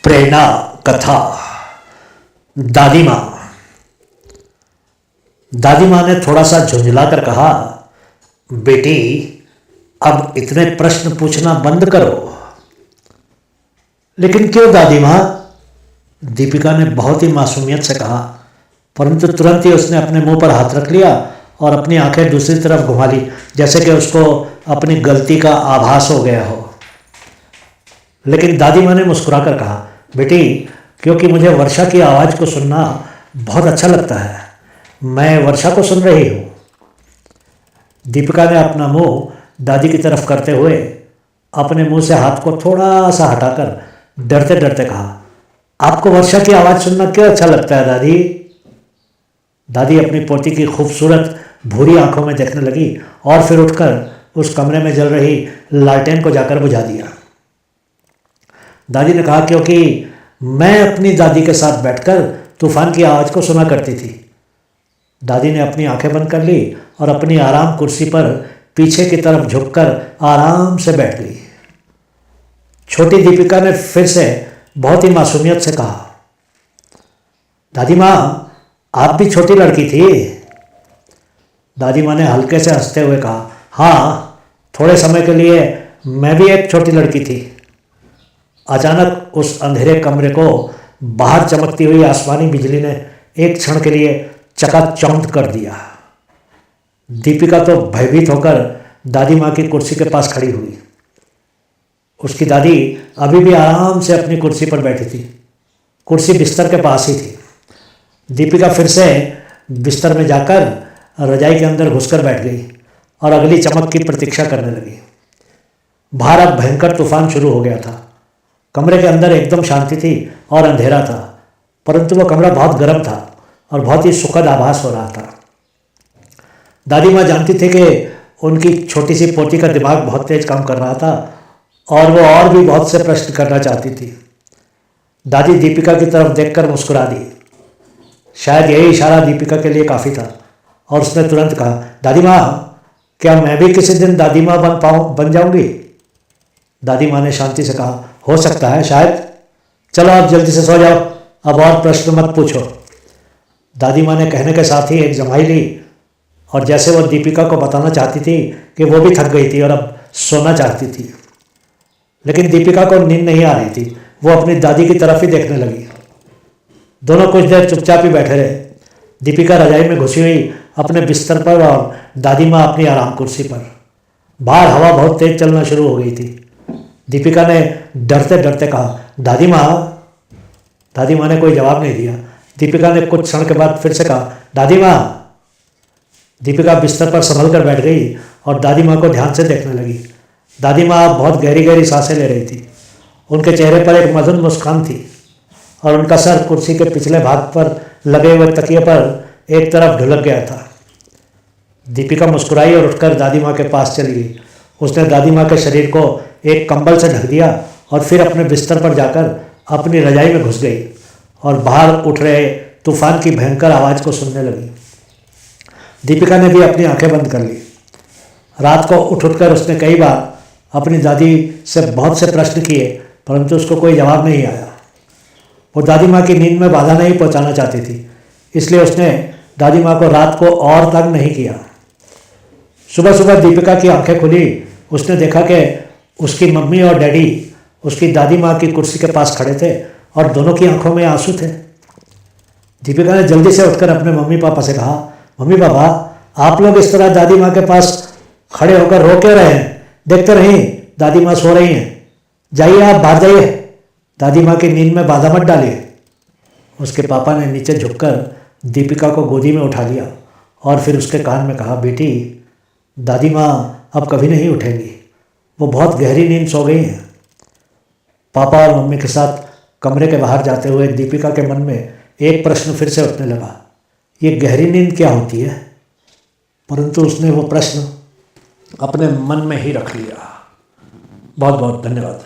प्रेरणा कथा। दादी माँ। दादी माँ ने थोड़ा सा झुंझला कर कहा, बेटी अब इतने प्रश्न पूछना बंद करो। लेकिन क्यों दादी माँ? दीपिका ने बहुत ही मासूमियत से कहा, परंतु तुरंत ही उसने अपने मुंह पर हाथ रख लिया और अपनी आंखें दूसरी तरफ घुमा ली, जैसे कि उसको अपनी गलती का आभास हो गया हो। लेकिन दादी माँ ने मुस्कुराकर कहा, बेटी क्योंकि मुझे वर्षा की आवाज़ को सुनना बहुत अच्छा लगता है, मैं वर्षा को सुन रही हूँ। दीपिका ने अपना मुंह दादी की तरफ करते हुए अपने मुंह से हाथ को थोड़ा सा हटाकर डरते डरते कहा, आपको वर्षा की आवाज़ सुनना क्यों अच्छा लगता है दादी? दादी अपनी पोती की खूबसूरत भूरी आंखों में देखने लगी और फिर उठकर उस कमरे में जल रही लालटेन को जाकर बुझा दिया। दादी ने कहा, क्योंकि मैं अपनी दादी के साथ बैठकर तूफान की आवाज़ को सुना करती थी। दादी ने अपनी आंखें बंद कर ली और अपनी आराम कुर्सी पर पीछे की तरफ झुककर आराम से बैठ गई। छोटी दीपिका ने फिर से बहुत ही मासूमियत से कहा, दादी माँ आप भी छोटी लड़की थी? दादी माँ ने हल्के से हंसते हुए कहा, हाँ थोड़े समय के लिए मैं भी एक छोटी लड़की थी। अचानक उस अंधेरे कमरे को बाहर चमकती हुई आसमानी बिजली ने एक क्षण के लिए चकाचौंध कर दिया। दीपिका तो भयभीत होकर दादी माँ की कुर्सी के पास खड़ी हुई। उसकी दादी अभी भी आराम से अपनी कुर्सी पर बैठी थी। कुर्सी बिस्तर के पास ही थी। दीपिका फिर से बिस्तर में जाकर रजाई के अंदर घुसकर बैठ गई और अगली चमक की प्रतीक्षा करने लगी। बाहर अब भयंकर तूफान शुरू हो गया था। कमरे के अंदर एकदम शांति थी और अंधेरा था, परंतु वह कमरा बहुत गर्म था और बहुत ही सुखद आभास हो रहा था। दादी माँ जानती थी कि उनकी छोटी सी पोती का दिमाग बहुत तेज काम कर रहा था और वो और भी बहुत से प्रश्न करना चाहती थी। दादी दीपिका की तरफ देखकर मुस्कुरा दी। शायद यही इशारा दीपिका के लिए काफ़ी था और उसने तुरंत कहा, दादी माँ क्या मैं भी किसी दिन दादी माँ बन जाऊंगी? दादी माँ ने शांति से कहा, हो सकता है शायद। चलो आप जल्दी से सो जाओ, अब और प्रश्न मत पूछो। दादी माँ ने कहने के साथ ही एक जमाई ली और जैसे वो दीपिका को बताना चाहती थी कि वो भी थक गई थी और अब सोना चाहती थी, लेकिन दीपिका को नींद नहीं आ रही थी। वो अपनी दादी की तरफ ही देखने लगी। दोनों कुछ देर चुपचाप ही बैठे रहे। दीपिका रजाई में घुसी हुई अपने बिस्तर पर और दादी माँ अपनी आराम कुर्सी पर। बाहर हवा बहुत तेज चलना शुरू हो गई थी। दीपिका ने डरते डरते कहा, दादी माँ। दादी माँ ने कोई जवाब नहीं दिया। दीपिका ने कुछ क्षण के बाद फिर से कहा, दादी माँ। दीपिका बिस्तर पर संभल कर बैठ गई और दादी माँ को ध्यान से देखने लगी। दादी माँ बहुत गहरी गहरी सांसें ले रही थी। उनके चेहरे पर एक मधुर मुस्कान थी और उनका सर कुर्सी के पिछले भाग पर लगे हुए तकिए पर एक तरफ ढुलक गया था। दीपिका मुस्कुराई और उठकर दादी माँ के पास चली गई। उसने दादी माँ के शरीर को एक कंबल से ढक दिया और फिर अपने बिस्तर पर जाकर अपनी रजाई में घुस गई और बाहर उठ रहे तूफान की भयंकर आवाज़ को सुनने लगी। दीपिका ने भी अपनी आंखें बंद कर ली। रात को उठकर उसने कई बार अपनी दादी से बहुत से प्रश्न किए, परंतु उसको कोई जवाब नहीं आया। वो दादी माँ की नींद में बाधा नहीं पहुँचाना चाहती थी, इसलिए उसने दादी माँ को रात को और तंग नहीं किया। सुबह सुबह दीपिका की आंखें खुली। उसने देखा कि उसकी मम्मी और डैडी उसकी दादी माँ की कुर्सी के पास खड़े थे और दोनों की आंखों में आंसू थे। दीपिका ने जल्दी से उठकर अपने मम्मी पापा से कहा, मम्मी पापा आप लोग इस तरह दादी माँ के पास खड़े होकर रो क्यों रहे हैं? देखते रहिए दादी माँ सो रही हैं। जाइए आप बाहर जाइए, दादी माँ की नींद में बाधा मत डालिए। उसके पापा ने नीचे झुककर दीपिका को गोदी में उठा लिया और फिर उसके कान में कहा, बेटी दादी माँ अब कभी नहीं उठेंगी, वो बहुत गहरी नींद सो गई हैं। पापा और मम्मी के साथ कमरे के बाहर जाते हुए दीपिका के मन में एक प्रश्न फिर से उठने लगा, ये गहरी नींद क्या होती है? परंतु उसने वो प्रश्न अपने मन में ही रख लिया। बहुत बहुत धन्यवाद।